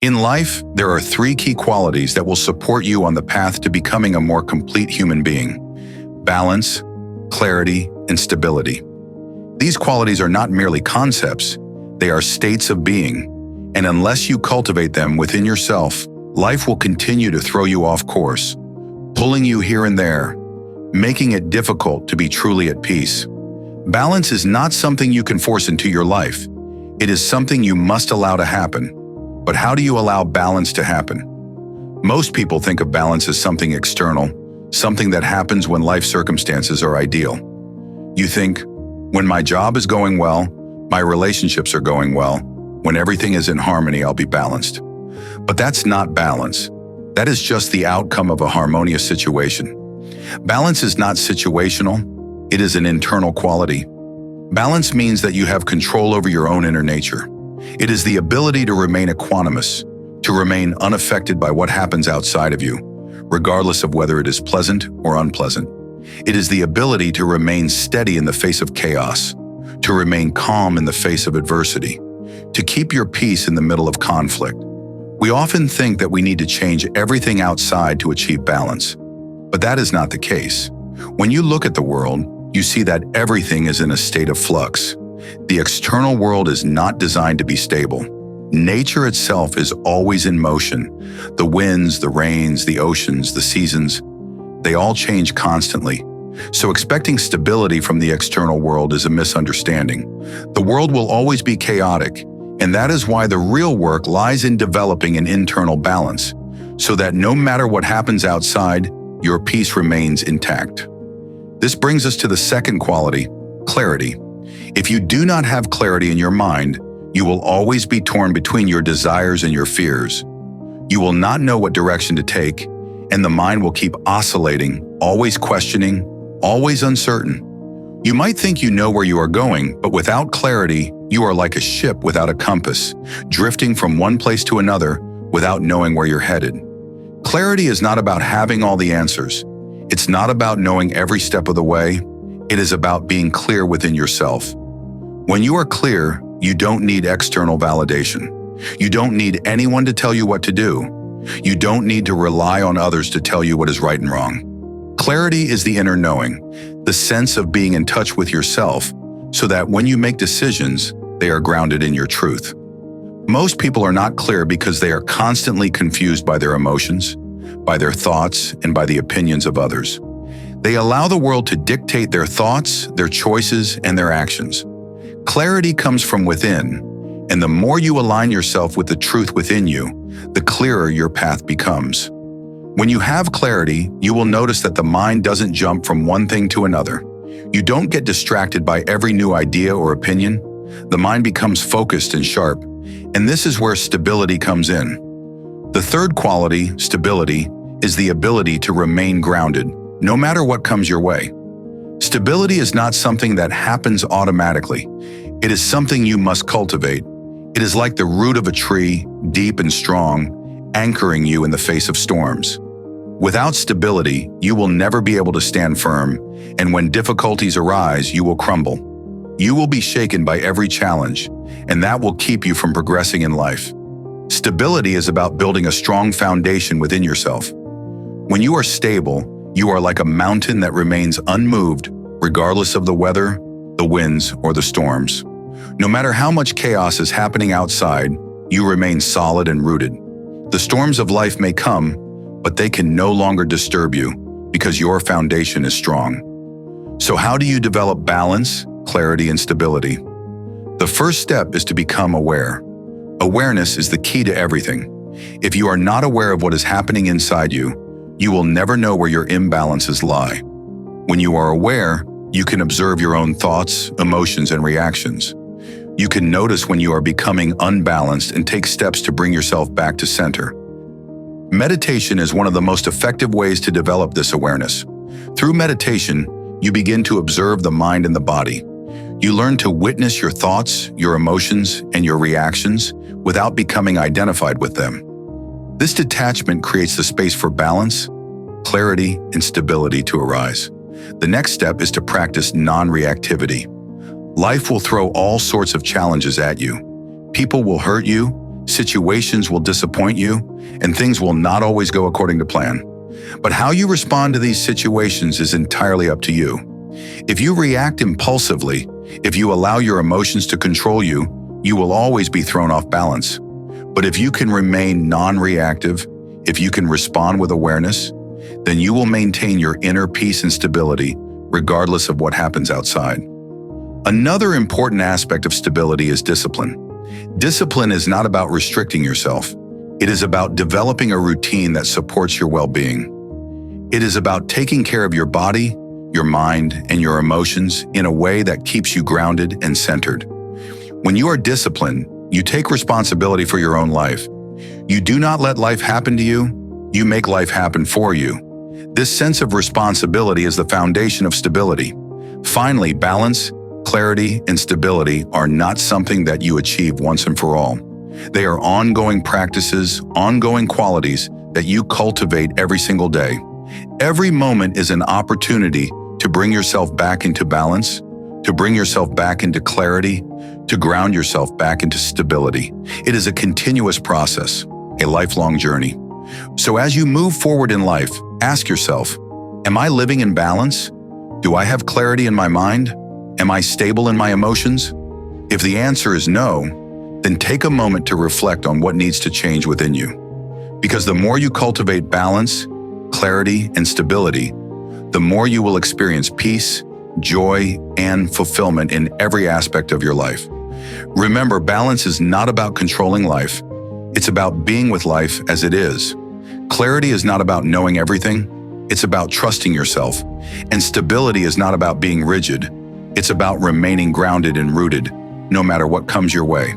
In life, there are three key qualities that will support you on the path to becoming a more complete human being: balance, clarity, and stability. These qualities are not merely concepts, they are states of being, and unless you cultivate them within yourself, life will continue to throw you off course, pulling you here and there, making it difficult to be truly at peace. Balance is not something you can force into your life. It is something you must allow to happen. But how do you allow balance to happen? Most people think of balance as something external, something that happens when life circumstances are ideal. You think, when my job is going well, my relationships are going well, when everything is in harmony, I'll be balanced. But that's not balance. That is just the outcome of a harmonious situation. Balance is not situational, it is an internal quality. Balance means that you have control over your own inner nature. It is the ability to remain equanimous, to remain unaffected by what happens outside of you, regardless of whether it is pleasant or unpleasant. It is the ability to remain steady in the face of chaos, to remain calm in the face of adversity, to keep your peace in the middle of conflict. We often think that we need to change everything outside to achieve balance, but that is not the case. When you look at the world, you see that everything is in a state of flux. The external world is not designed to be stable. Nature itself is always in motion. The winds, the rains, the oceans, the seasons, they all change constantly. So expecting stability from the external world is a misunderstanding. The world will always be chaotic, and that is why the real work lies in developing an internal balance, so that no matter what happens outside, your peace remains intact. This brings us to the second quality, clarity. If you do not have clarity in your mind, you will always be torn between your desires and your fears. You will not know what direction to take, and the mind will keep oscillating, always questioning, always uncertain. You might think you know where you are going, but without clarity, you are like a ship without a compass, drifting from one place to another without knowing where you're headed. Clarity is not about having all the answers. It's not about knowing every step of the way. It is about being clear within yourself. When you are clear, you don't need external validation. You don't need anyone to tell you what to do. You don't need to rely on others to tell you what is right and wrong. Clarity is the inner knowing, the sense of being in touch with yourself, so that when you make decisions, they are grounded in your truth. Most people are not clear because they are constantly confused by their emotions, by their thoughts, and by the opinions of others. They allow the world to dictate their thoughts, their choices, and their actions. Clarity comes from within, and the more you align yourself with the truth within you, the clearer your path becomes. When you have clarity, you will notice that the mind doesn't jump from one thing to another. You don't get distracted by every new idea or opinion. The mind becomes focused and sharp, and this is where stability comes in. The third quality, stability, is the ability to remain grounded, no matter what comes your way. Stability is not something that happens automatically. It is something you must cultivate. It is like the root of a tree, deep and strong, anchoring you in the face of storms. Without stability, you will never be able to stand firm, and when difficulties arise, you will crumble. You will be shaken by every challenge, and that will keep you from progressing in life. Stability is about building a strong foundation within yourself. When you are stable, you are like a mountain that remains unmoved, regardless of the weather, the winds, or the storms. No matter how much chaos is happening outside, you remain solid and rooted. The storms of life may come, but they can no longer disturb you because your foundation is strong. So how do you develop balance, clarity, and stability? The first step is to become aware. Awareness is the key to everything. If you are not aware of what is happening inside you, you will never know where your imbalances lie. When you are aware, you can observe your own thoughts, emotions, and reactions. You can notice when you are becoming unbalanced and take steps to bring yourself back to center. Meditation is one of the most effective ways to develop this awareness. Through meditation, you begin to observe the mind and the body. You learn to witness your thoughts, your emotions, and your reactions without becoming identified with them. This detachment creates the space for balance, clarity, and stability to arise. The next step is to practice non-reactivity. Life will throw all sorts of challenges at you. People will hurt you, situations will disappoint you, and things will not always go according to plan. But how you respond to these situations is entirely up to you. If you react impulsively, if you allow your emotions to control you, you will always be thrown off balance. But if you can remain non-reactive, if you can respond with awareness, then you will maintain your inner peace and stability regardless of what happens outside. Another important aspect of stability is discipline. Discipline is not about restricting yourself. It is about developing a routine that supports your well-being. It is about taking care of your body, your mind, and your emotions in a way that keeps you grounded and centered. When you are disciplined, you take responsibility for your own life. You do not let life happen to you, you make life happen for you. This sense of responsibility is the foundation of stability. Finally, balance, clarity, and stability are not something that you achieve once and for all. They are ongoing practices, ongoing qualities that you cultivate every single day. Every moment is an opportunity to bring yourself back into balance, to bring yourself back into clarity, to ground yourself back into stability. It is a continuous process, a lifelong journey. So as you move forward in life, ask yourself, am I living in balance? Do I have clarity in my mind? Am I stable in my emotions? If the answer is no, then take a moment to reflect on what needs to change within you. Because the more you cultivate balance, clarity, and stability, the more you will experience peace, joy, and fulfillment in every aspect of your life. Remember, balance is not about controlling life. It's about being with life as it is. Clarity is not about knowing everything. It's about trusting yourself. And stability is not about being rigid. It's about remaining grounded and rooted, no matter what comes your way.